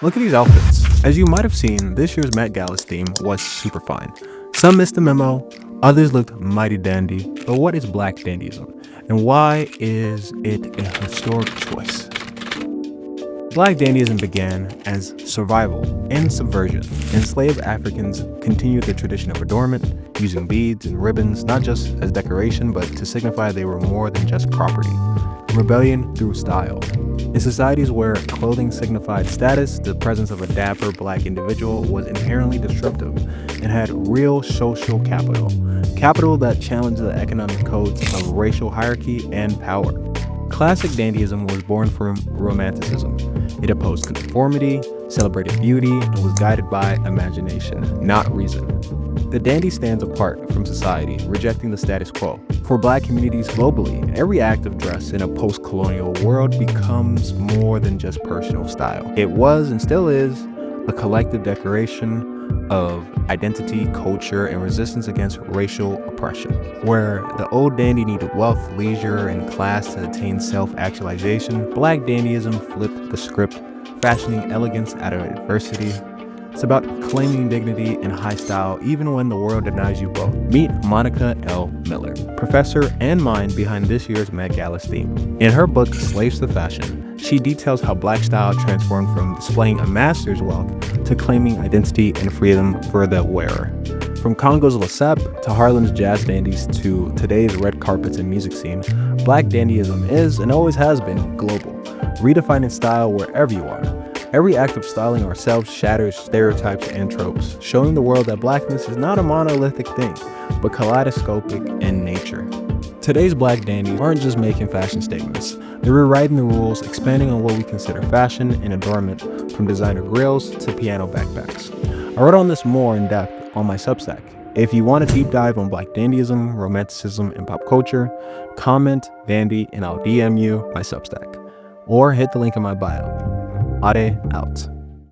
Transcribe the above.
Look at these outfits. As you might have seen, this year's Met Gala's theme was super fine. Some missed the memo, others looked mighty dandy, but what is Black Dandyism? And why is it a historic choice? Black Dandyism began as survival and subversion. Enslaved Africans continued the tradition of adornment, using beads and ribbons not just as decoration but to signify they were more than just property. Rebellion through style. In societies where clothing signified status, the presence of a dapper black individual was inherently disruptive and had real social capital. Capital that challenged the economic codes of racial hierarchy and power. Classic dandyism was born from Romanticism. It opposed conformity, celebrated beauty, and was guided by imagination, not reason. The dandy stands apart from society, rejecting the status quo. For black communities globally, every act of dress in a post-colonial world becomes more than just personal style. It was and still is a collective declaration of identity, culture, and resistance against racial oppression. Where the old dandy needed wealth, leisure, and class to attain self-actualization, Black dandyism flipped the script, fashioning elegance out of adversity. It's about claiming dignity and high style even when the world denies you both. Meet Monica L. Miller, professor and mind behind this year's Met Gala's theme. In her book, Slaves to Fashion, she details how black style transformed from displaying a master's wealth to claiming identity and freedom for the wearer. From Congo's Lesep to Harlem's jazz dandies to today's red carpets and music scene, Black dandyism is and always has been global, redefining style wherever you are. Every act of styling ourselves shatters stereotypes and tropes, showing the world that blackness is not a monolithic thing, but kaleidoscopic in nature. Today's black dandies aren't just making fashion statements, they're rewriting the rules, expanding on what we consider fashion and adornment, from designer grills to piano backpacks. I wrote on this more in depth on my Substack. If you want a deep dive on black dandyism, romanticism, and pop culture, comment dandy and I'll DM you my Substack. Or hit the link in my bio. Ade out.